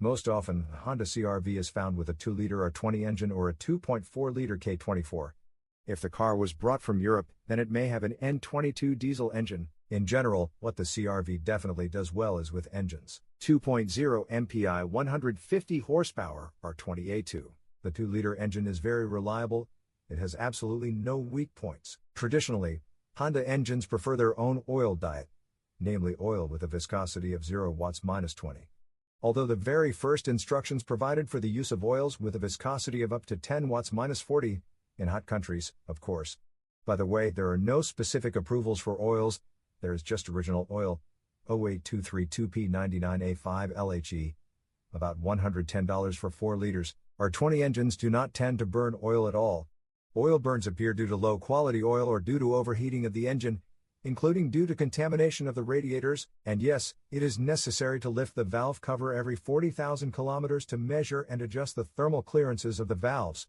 Most often, the Honda CR-V is found with a 2-liter R20 engine or a 2.4-liter K24. If the car was brought from Europe, then it may have an N22 diesel engine. In general, what the CR-V definitely does well is with engines. 2.0 MPI 150 horsepower R20A2. The 2-liter engine is very reliable. It has absolutely no weak points. Traditionally, Honda engines prefer their own oil diet, namely oil with a viscosity of 0 watts minus 20. Although the very first instructions provided for the use of oils with a viscosity of up to 10 watts minus 40, in hot countries, of course. By the way, there are no specific approvals for oils, there is just original oil, 08232P99A5 LHE, about $110 for 4 liters. R20 engines do not tend to burn oil at all. Oil burns appear due to low quality oil or due to overheating of the engine, including due to contamination of the radiators, and yes, it is necessary to lift the valve cover every 40,000 kilometers to measure and adjust the thermal clearances of the valves.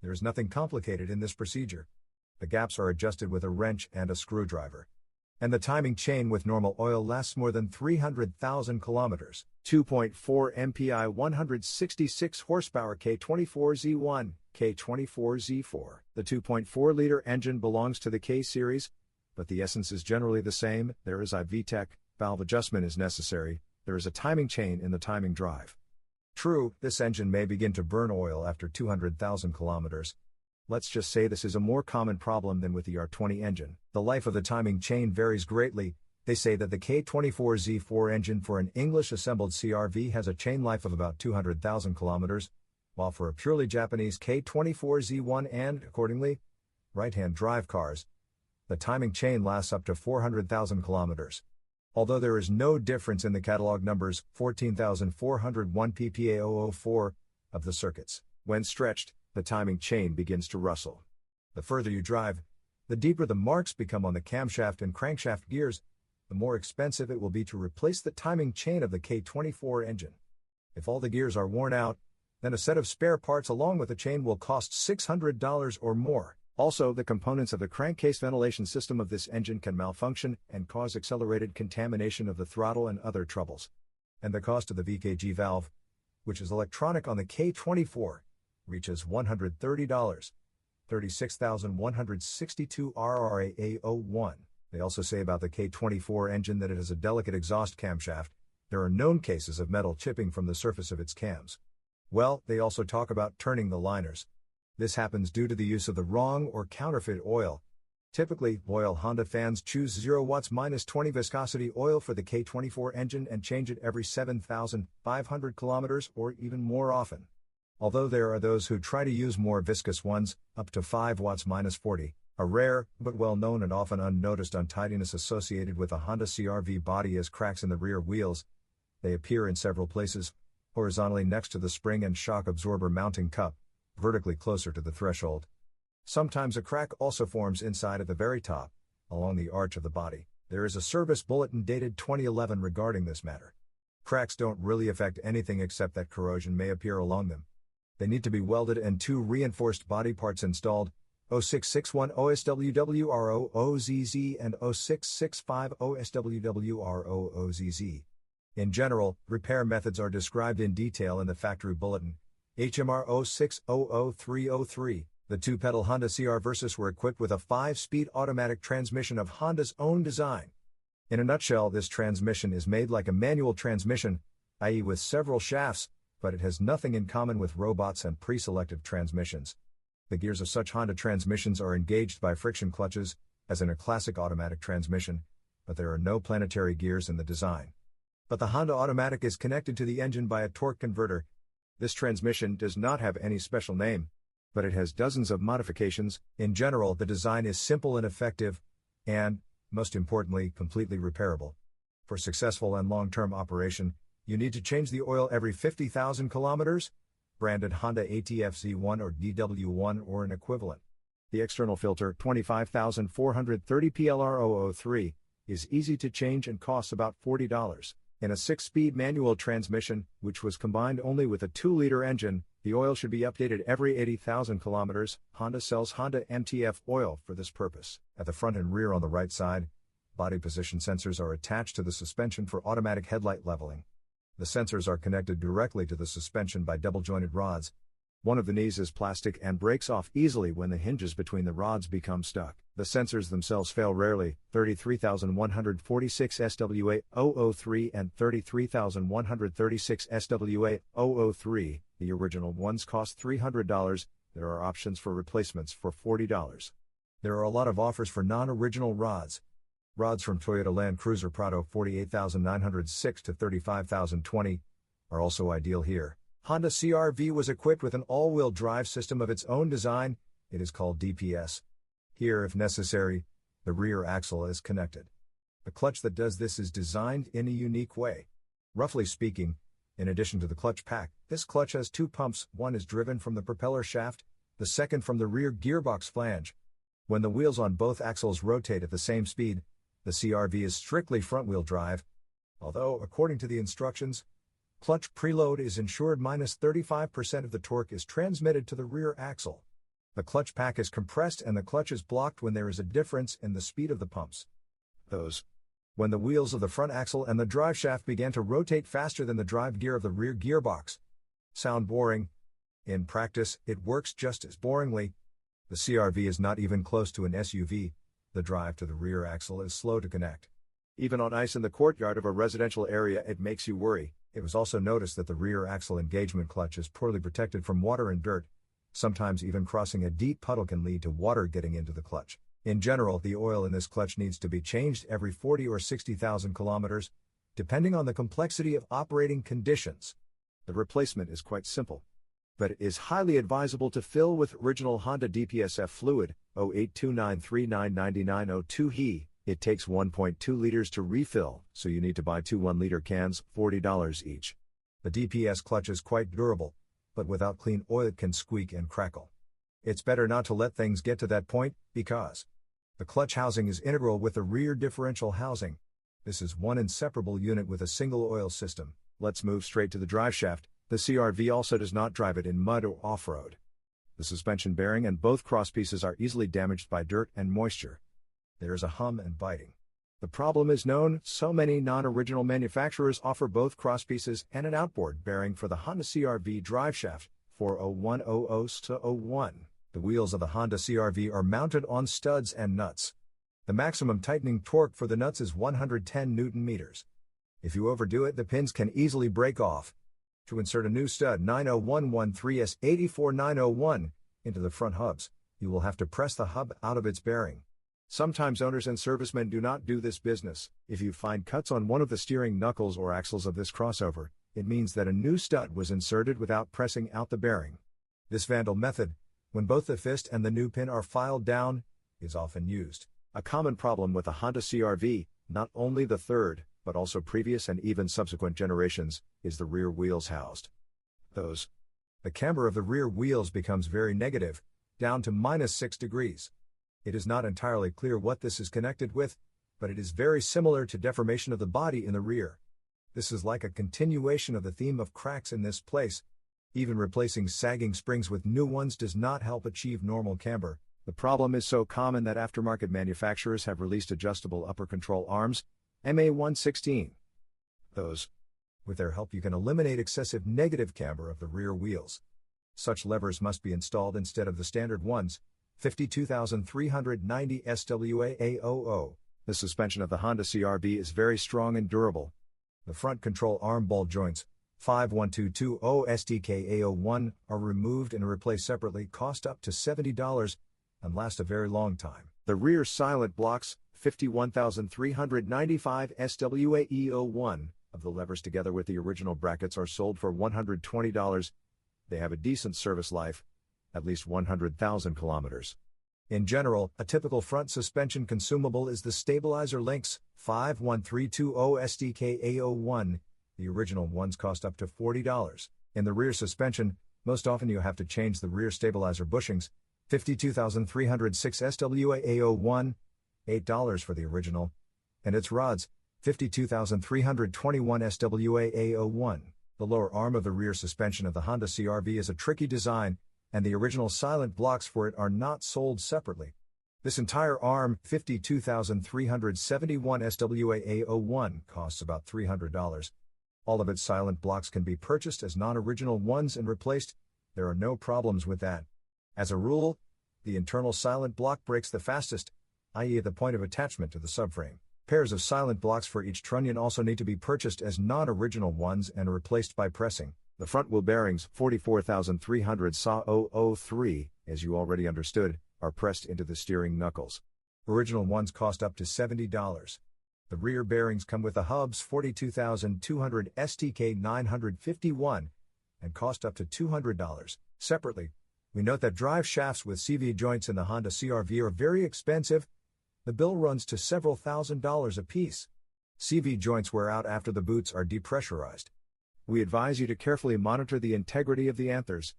There is nothing complicated in this procedure. The gaps are adjusted with a wrench and a screwdriver. And the timing chain with normal oil lasts more than 300,000 kilometers. 2.4 MPI 166 horsepower K24Z1, K24Z4. The 2.4-liter engine belongs to the K series, but the essence is generally the same. There is IVTEC, valve adjustment is necessary, there is a timing chain in the timing drive. True, this engine may begin to burn oil after 200,000 kilometers. Let's just say this is a more common problem than with the R20 engine. The life of the timing chain varies greatly. They say that the K24Z4 engine for an English-assembled CR-V has a chain life of about 200,000 kilometers, while for a purely Japanese K24Z1 and, accordingly, right-hand drive cars, the timing chain lasts up to 400,000 kilometers. Although there is no difference in the catalog numbers 14,401 PPA004 of the circuits, when stretched, the timing chain begins to rustle. The further you drive, the deeper the marks become on the camshaft and crankshaft gears, the more expensive it will be to replace the timing chain of the K24 engine. If all the gears are worn out, then a set of spare parts along with the chain will cost $600 or more. Also, the components of the crankcase ventilation system of this engine can malfunction and cause accelerated contamination of the throttle and other troubles. And the cost of the VKG valve, which is electronic on the K24, reaches $130, 36,162 RRAA01. They also say about the K24 engine that it has a delicate exhaust camshaft. There are known cases of metal chipping from the surface of its cams. Well, they also talk about turning the liners. This happens due to the use of the wrong or counterfeit oil. Typically, loyal Honda fans choose 0 watts minus 20 viscosity oil for the K24 engine and change it every 7,500 kilometers or even more often. Although there are those who try to use more viscous ones, up to 5 watts minus 40, a rare, but well-known and often unnoticed untidiness associated with a Honda CR-V body is cracks in the rear wheels. They appear in several places, horizontally next to the spring and shock absorber mounting cup, vertically closer to the threshold. Sometimes a crack also forms inside at the very top, along the arch of the body. There is a service bulletin dated 2011 regarding this matter. Cracks don't really affect anything except that corrosion may appear along them. They need to be welded and 2 reinforced body parts installed, 0661 OSWWROOZZ and 0665 OSWWROOZZ. In general, repair methods are described in detail in the factory bulletin, HMR 0600303. The 2-pedal Honda CR Versus were equipped with a 5-speed automatic transmission of Honda's own design. In a nutshell, this transmission is made like a manual transmission, i.e. with several shafts, but it has nothing in common with robots and pre-selective transmissions. The gears of such Honda transmissions are engaged by friction clutches, as in a classic automatic transmission, but there are no planetary gears in the design. But the Honda automatic is connected to the engine by a torque converter. This transmission does not have any special name, but it has dozens of modifications. In general, the design is simple and effective, and, most importantly, completely repairable. For successful and long-term operation, you need to change the oil every 50,000 kilometers, branded Honda ATF-Z1 or DW1 or an equivalent. The external filter, 25,430 PLR003, is easy to change and costs about $40. In a 6-speed manual transmission, which was combined only with a 2-liter engine, the oil should be updated every 80,000 kilometers. Honda sells Honda MTF oil for this purpose. At the front and rear on the right side, body position sensors are attached to the suspension for automatic headlight leveling. The sensors are connected directly to the suspension by double-jointed rods. One of the knees is plastic and breaks off easily when the hinges between the rods become stuck. The sensors themselves fail rarely. 33146 SWA-003 and 33136 SWA-003. The original ones cost $300. There are options for replacements for $40. There are a lot of offers for non-original rods. Rods from Toyota Land Cruiser Prado 48,906 to 35,020 are also ideal here. Honda CR-V was equipped with an all-wheel drive system of its own design. It is called DPS. Here, if necessary, the rear axle is connected. The clutch that does this is designed in a unique way. Roughly speaking, in addition to the clutch pack, this clutch has two pumps. One is driven from the propeller shaft, the second from the rear gearbox flange. When the wheels on both axles rotate at the same speed, the CR-V is strictly front-wheel drive. Although, according to the instructions, clutch preload is ensured minus 35% of the torque is transmitted to the rear axle. The clutch pack is compressed and the clutch is blocked when there is a difference in the speed of the pumps. When the wheels of the front axle and the drive shaft began to rotate faster than the drive gear of the rear gearbox. Sound boring? In practice, it works just as boringly. The CR-V is not even close to an SUV. The drive to the rear axle is slow to connect. Even on ice in the courtyard of a residential area, it makes you worry. It was also noticed that the rear axle engagement clutch is poorly protected from water and dirt. Sometimes even crossing a deep puddle can lead to water getting into the clutch. In general, the oil in this clutch needs to be changed every 40 or 60,000 kilometers, depending on the complexity of operating conditions. The replacement is quite simple, but it is highly advisable to fill with original Honda DPSF fluid, 08293999902 He. It takes 1.2 liters to refill, so you need to buy two 1-liter cans, $40 each. The DPS clutch is quite durable, but without clean oil it can squeak and crackle. It's better not to let things get to that point, because the clutch housing is integral with the rear differential housing. This is one inseparable unit with a single oil system. Let's move straight to the drive shaft. The CR-V also does not drive it in mud or off-road. The suspension bearing and both crosspieces are easily damaged by dirt and moisture. There is a hum and biting. The problem is known. So many non-original manufacturers offer both crosspieces and an outboard bearing for the Honda CR-V driveshaft, 40100-01. The wheels of the Honda CR-V are mounted on studs and nuts. The maximum tightening torque for the nuts is 110 Nm. If you overdo it, the pins can easily break off. To insert a new stud 90113S84901 into the front hubs, you will have to press the hub out of its bearing. Sometimes owners and servicemen do not do this business. If you find cuts on one of the steering knuckles or axles of this crossover, it means that a new stud was inserted without pressing out the bearing. This vandal method, when both the fist and the new pin are filed down, is often used. A common problem with the Honda CR-V, not only the third, but also previous and even subsequent generations, is the rear wheels housed. The camber of the rear wheels becomes very negative, down to -6 degrees. It is not entirely clear what this is connected with, but it is very similar to deformation of the body in the rear. This is like a continuation of the theme of cracks in this place. Even replacing sagging springs with new ones does not help achieve normal camber. The problem is so common that aftermarket manufacturers have released adjustable upper control arms, MA116. With their help you can eliminate excessive negative camber of the rear wheels. Such levers must be installed instead of the standard ones, 52390 SWA-A00. The suspension of the Honda CR-V is very strong and durable. The front control arm ball joints, 51220 STK-A01, are removed and replaced separately, cost up to $70, and last a very long time. The rear silent blocks, 51395 SWA-E01, of the levers together with the original brackets are sold for $120. They have a decent service life, at least 100,000 kilometers. In general, a typical front suspension consumable is the stabilizer links, 51320 STK-A01. The original ones cost up to $40. In the rear suspension, most often you have to change the rear stabilizer bushings, 52306 SWA-A01, $8 for the original, and its rods, 52321 SWA-A01. The lower arm of the rear suspension of the Honda CR-V is a tricky design, and the original silent blocks for it are not sold separately. This entire arm, 52371 SWA-A01, costs about $300. All of its silent blocks can be purchased as non-original ones and replaced. There are no problems with that. As a rule, the internal silent block breaks the fastest, i.e. at the point of attachment to the subframe. Pairs of silent blocks for each trunnion also need to be purchased as non-original ones and replaced by pressing. The front wheel bearings, 44,300 SA 003, as you already understood, are pressed into the steering knuckles. Original ones cost up to $70. The rear bearings come with the hubs 42,200 STK 951 and cost up to $200. Separately, we note that drive shafts with CV joints in the Honda CR-V are very expensive. The bill runs to several $1,000s a piece. CV joints wear out after the boots are depressurized. We advise you to carefully monitor the integrity of the anthers.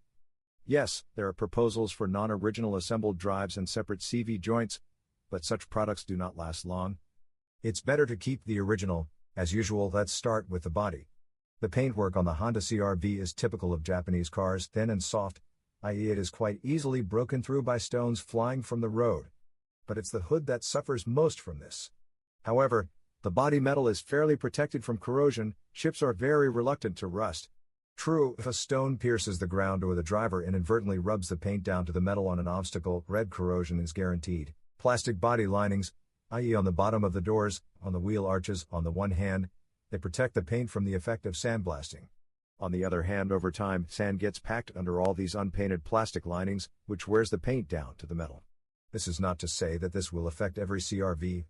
Yes, there are proposals for non-original assembled drives and separate CV joints, but such products do not last long. It's better to keep the original. As usual, let's start with the body. The paintwork on the Honda CR-V is typical of Japanese cars, thin and soft, i.e. it is quite easily broken through by stones flying from the road. But it's the hood that suffers most from this. However, the body metal is fairly protected from corrosion. Ships are very reluctant to rust. True, if a stone pierces the ground or the driver inadvertently rubs the paint down to the metal on an obstacle, red corrosion is guaranteed. Plastic body linings, i.e. on the bottom of the doors, on the wheel arches, on the one hand, they protect the paint from the effect of sandblasting. On the other hand, over time, sand gets packed under all these unpainted plastic linings, which wears the paint down to the metal. This is not to say that this will affect every CR-V.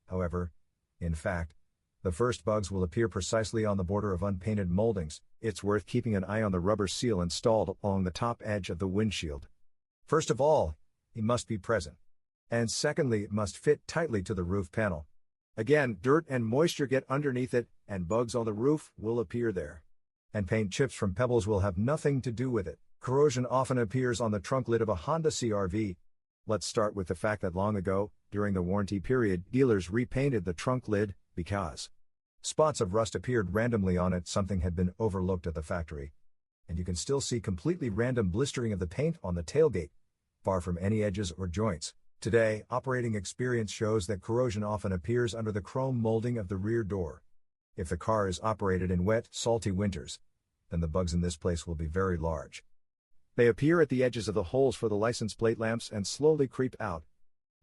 However, in fact, the first bugs will appear precisely on the border of unpainted moldings. It's worth keeping an eye on the rubber seal installed along the top edge of the windshield. First of all, it must be present. And secondly, it must fit tightly to the roof panel. Again, dirt and moisture get underneath it, and bugs on the roof will appear there. And paint chips from pebbles will have nothing to do with it. Corrosion often appears on the trunk lid of a Honda CR-V. Let's start with the fact that long ago, during the warranty period, dealers repainted the trunk lid, because spots of rust appeared randomly on it. Something had been overlooked at the factory. And you can still see completely random blistering of the paint on the tailgate, far from any edges or joints. Today, operating experience shows that corrosion often appears under the chrome molding of the rear door. If the car is operated in wet, salty winters, then the bugs in this place will be very large. They appear at the edges of the holes for the license plate lamps and slowly creep out.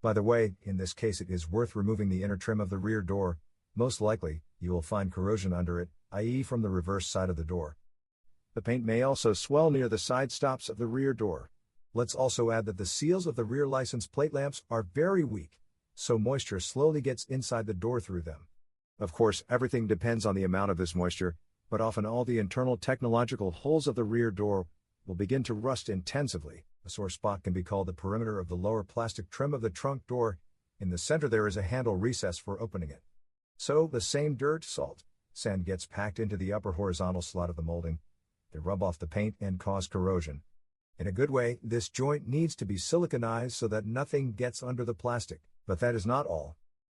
By the way, in this case it is worth removing the inner trim of the rear door. Most likely, you will find corrosion under it, i.e. from the reverse side of the door. The paint may also swell near the side stops of the rear door. Let's also add that the seals of the rear license plate lamps are very weak, so moisture slowly gets inside the door through them. Of course, everything depends on the amount of this moisture, but often all the internal technological holes of the rear door will begin to rust intensively. A sore spot can be called the perimeter of the lower plastic trim of the trunk door. In the center there is a handle recess for opening it. So, the same dirt, salt, sand gets packed into the upper horizontal slot of the molding. They rub off the paint and cause corrosion. In a good way, this joint needs to be siliconized so that nothing gets under the plastic. But that is not all.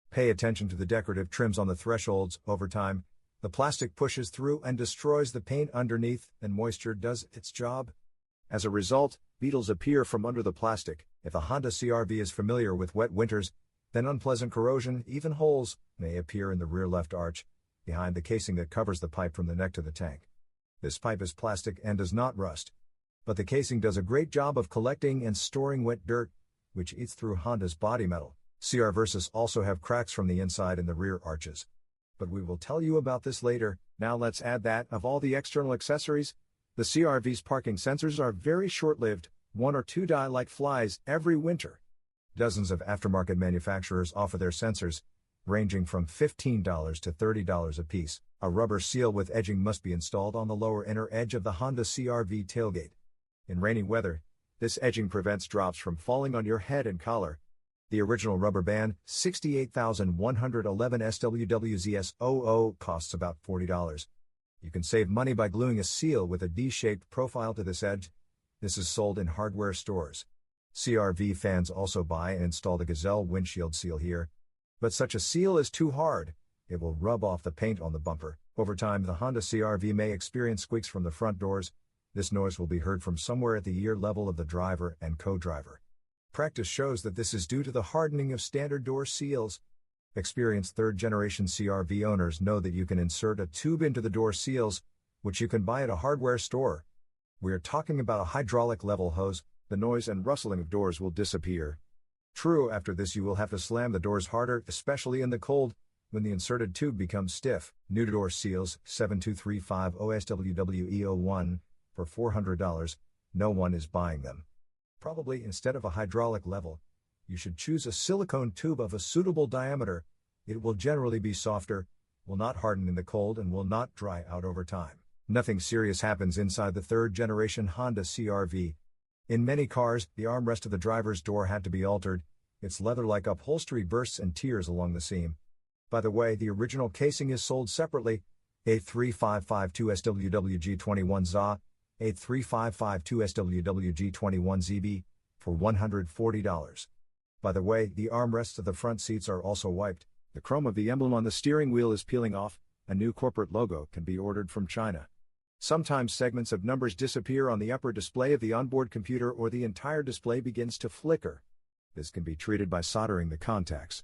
Pay attention to the decorative trims on the thresholds. Over time, the plastic pushes through and destroys the paint underneath, and moisture does its job. As a result, beetles appear from under the plastic. If a Honda CR-V is familiar with wet winters, then unpleasant corrosion, even holes, may appear in the rear left arch, behind the casing that covers the pipe from the neck to the tank. This pipe is plastic and does not rust. But the casing does a great job of collecting and storing wet dirt, which eats through Honda's body metal. CR-Vs also have cracks from the inside in the rear arches. But we will tell you about this later. Now let's add that, of all the external accessories, the CR-V's parking sensors are very short-lived. 1 or 2 die like flies every winter. Dozens of aftermarket manufacturers offer their sensors, ranging from $15 to $30 a piece. A rubber seal with edging must be installed on the lower inner edge of the Honda CR-V tailgate. In rainy weather, this edging prevents drops from falling on your head and collar. The original rubber band, 68,111 SWWZS00, costs about $40. You can save money by gluing a seal with a D-shaped profile to this edge. This is sold in hardware stores. CR-V fans also buy and install the Gazelle windshield seal here. But such a seal is too hard. It will rub off the paint on the bumper. Over time, the Honda CR-V may experience squeaks from the front doors. This noise will be heard from somewhere at the ear level of the driver and co-driver. Practice shows that this is due to the hardening of standard door seals. Experienced third-generation CR-V owners know that you can insert a tube into the door seals, which you can buy at a hardware store. We are talking about a hydraulic level hose. The noise and rustling of doors will disappear. True, after this you will have to slam the doors harder, especially in the cold, when the inserted tube becomes stiff. New door seals, 7235 OSWWE01, for $400, no one is buying them. Probably instead of a hydraulic level, you should choose a silicone tube of a suitable diameter. It will generally be softer, will not harden in the cold, and will not dry out over time. Nothing serious happens inside the third-generation Honda CR-V. In many cars, the armrest of the driver's door had to be altered. Its leather-like upholstery bursts and tears along the seam. By the way, the original casing is sold separately. 83552SWWG21 ZA, 83552SWWG21ZB, for $140. By the way, the armrests of the front seats are also wiped. The chrome of the emblem on the steering wheel is peeling off. A new corporate logo can be ordered from China. Sometimes segments of numbers disappear on the upper display of the onboard computer, or the entire display begins to flicker. This can be treated by soldering the contacts.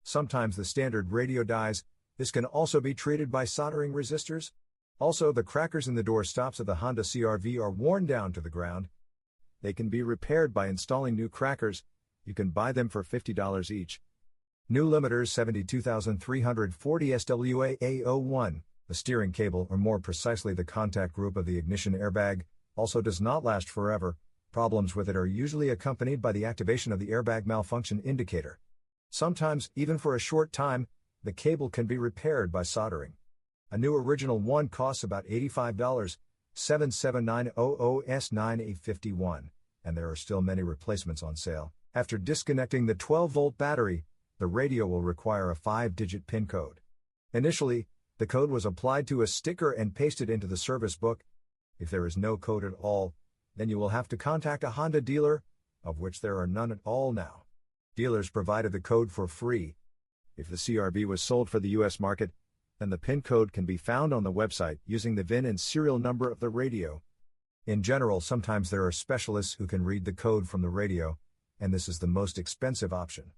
Sometimes the standard radio dies. This can also be treated by soldering resistors. Also, the crackers in the door stops of the Honda CR-V are worn down to the ground. They can be repaired by installing new crackers. You can buy them for $50 each. New limiters 72340 SWA-A01. The steering cable, or more precisely the contact group of the ignition airbag, also does not last forever. Problems with it are usually accompanied by the activation of the airbag malfunction indicator. Sometimes, even for a short time, the cable can be repaired by soldering. A new original one costs about $85, 77900S9851, and there are still many replacements on sale. After disconnecting the 12-volt battery, the radio will require a 5-digit PIN code. Initially, the code was applied to a sticker and pasted into the service book. If there is no code at all, then you will have to contact a Honda dealer, of which there are none at all now. Dealers provided the code for free. If the CR-V was sold for the US market, then the PIN code can be found on the website using the VIN and serial number of the radio. In general, sometimes there are specialists who can read the code from the radio, and this is the most expensive option.